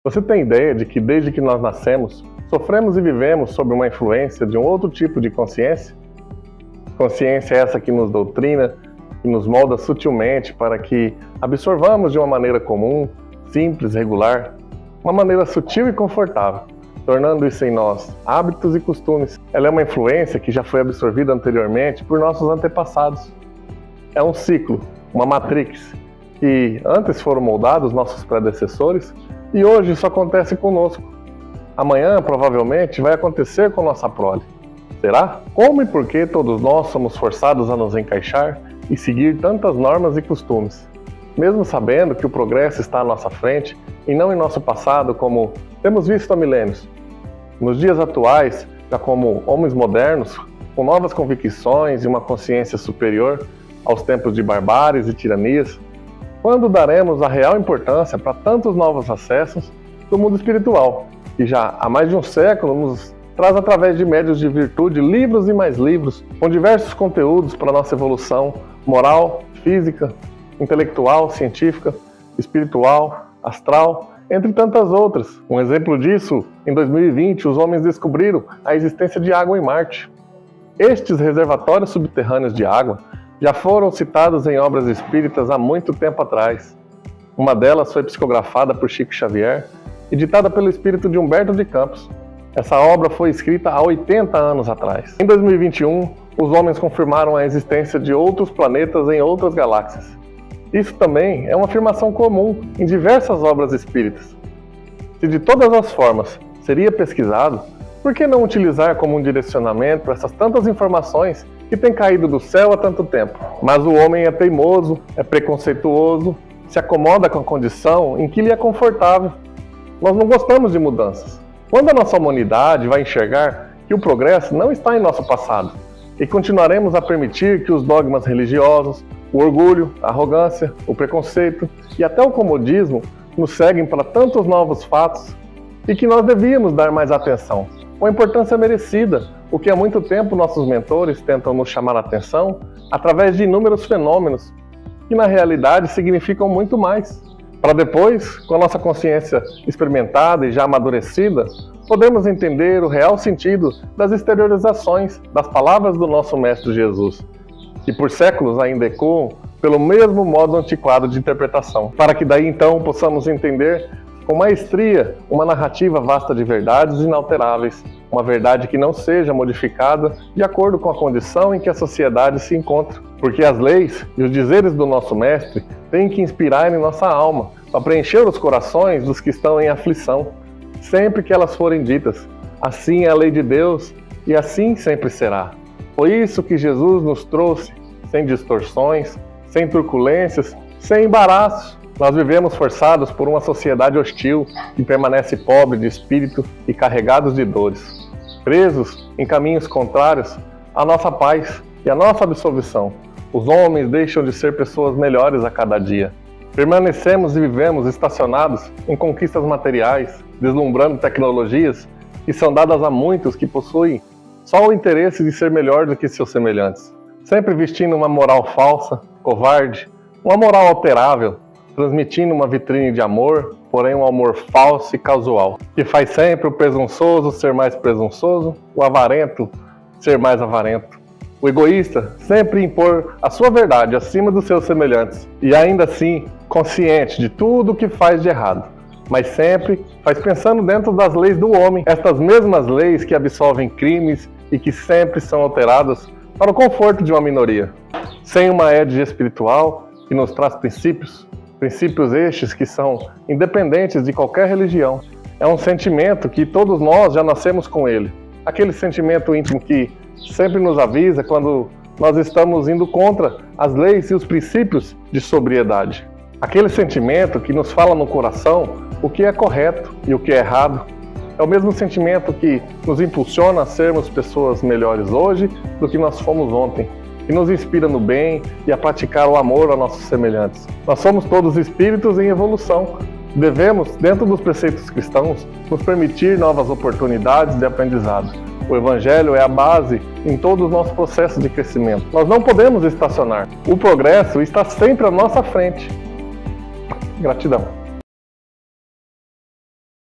Você tem ideia de que desde que nós nascemos, sofremos e vivemos sob uma influência de um outro tipo de consciência? Consciência essa que nos doutrina, que nos molda sutilmente para que absorvamos de uma maneira comum, simples, regular, uma maneira sutil e confortável, tornando isso em nós hábitos e costumes. Ela é uma influência que já foi absorvida anteriormente por nossos antepassados. É um ciclo, uma matrix, que antes foram moldados nossos predecessores e hoje isso acontece conosco. Amanhã, provavelmente, vai acontecer com nossa prole. Será? Como e por que todos nós somos forçados a nos encaixar e seguir tantas normas e costumes? Mesmo sabendo que o progresso está à nossa frente e não em nosso passado, como temos visto há milênios. Nos dias atuais, já como homens modernos, com novas convicções e uma consciência superior aos tempos de barbáries e tiranias, quando daremos a real importância para tantos novos acessos do mundo espiritual, que já há mais de um século nos traz através de médios de virtude livros e mais livros, com diversos conteúdos para nossa evolução moral, física, intelectual, científica, espiritual, astral, entre tantas outras. Um exemplo disso, em 2020, os homens descobriram a existência de água em Marte. Estes reservatórios subterrâneos de água já foram citados em obras espíritas há muito tempo atrás. Uma delas foi psicografada por Chico Xavier e ditada pelo espírito de Humberto de Campos. Essa obra foi escrita há 80 anos atrás. Em 2021, os homens confirmaram a existência de outros planetas em outras galáxias. Isso também é uma afirmação comum em diversas obras espíritas. Se de todas as formas seria pesquisado, por que não utilizar como um direcionamento essas tantas informações que têm caído do céu há tanto tempo? Mas o homem é teimoso, é preconceituoso, se acomoda com a condição em que lhe é confortável. Nós não gostamos de mudanças. Quando a nossa humanidade vai enxergar que o progresso não está em nosso passado e continuaremos a permitir que os dogmas religiosos, o orgulho, a arrogância, o preconceito e até o comodismo nos seguem para tantos novos fatos e que nós devíamos dar mais atenção, com a importância merecida, o que há muito tempo nossos mentores tentam nos chamar a atenção através de inúmeros fenômenos que na realidade significam muito mais. Para depois, com a nossa consciência experimentada e já amadurecida, podemos entender o real sentido das exteriorizações das palavras do nosso Mestre Jesus, que por séculos ainda ecoam pelo mesmo modo antiquado de interpretação, para que daí então possamos entender com maestria uma narrativa vasta de verdades inalteráveis, uma verdade que não seja modificada de acordo com a condição em que a sociedade se encontra, porque as leis e os dizeres do nosso Mestre têm que inspirar em nossa alma, para preencher os corações dos que estão em aflição, sempre que elas forem ditas. Assim é a lei de Deus e assim sempre será. Foi isso que Jesus nos trouxe, sem distorções, sem truculências, sem embaraços. Nós vivemos forçados por uma sociedade hostil que permanece pobre de espírito e carregados de dores, presos em caminhos contrários à nossa paz e à nossa absolvição. Os homens deixam de ser pessoas melhores a cada dia. Permanecemos e vivemos estacionados em conquistas materiais, deslumbrando tecnologias que são dadas a muitos que possuem só o interesse de ser melhor do que seus semelhantes, sempre vestindo uma moral falsa, covarde, uma moral alterável, transmitindo uma vitrine de amor, porém um amor falso e casual, que faz sempre o presunçoso ser mais presunçoso, o avarento ser mais avarento, o egoísta sempre impor a sua verdade acima dos seus semelhantes, e ainda assim consciente de tudo o que faz de errado, mas sempre faz pensando dentro das leis do homem, estas mesmas leis que absolvem crimes e que sempre são alteradas para o conforto de uma minoria, sem uma égide espiritual que nos traz princípios estes que são independentes de qualquer religião. É um sentimento que todos nós já nascemos com ele, aquele sentimento íntimo que sempre nos avisa quando nós estamos indo contra as leis e os princípios de sobriedade. Aquele sentimento que nos fala no coração o que é correto e o que é errado. É o mesmo sentimento que nos impulsiona a sermos pessoas melhores hoje do que nós fomos ontem, que nos inspira no bem e a praticar o amor aos nossos semelhantes. Nós somos todos espíritos em evolução. Devemos, dentro dos preceitos cristãos, nos permitir novas oportunidades de aprendizado. O Evangelho é a base em todo o nosso processo de crescimento. Nós não podemos estacionar. O progresso está sempre à nossa frente. Gratidão.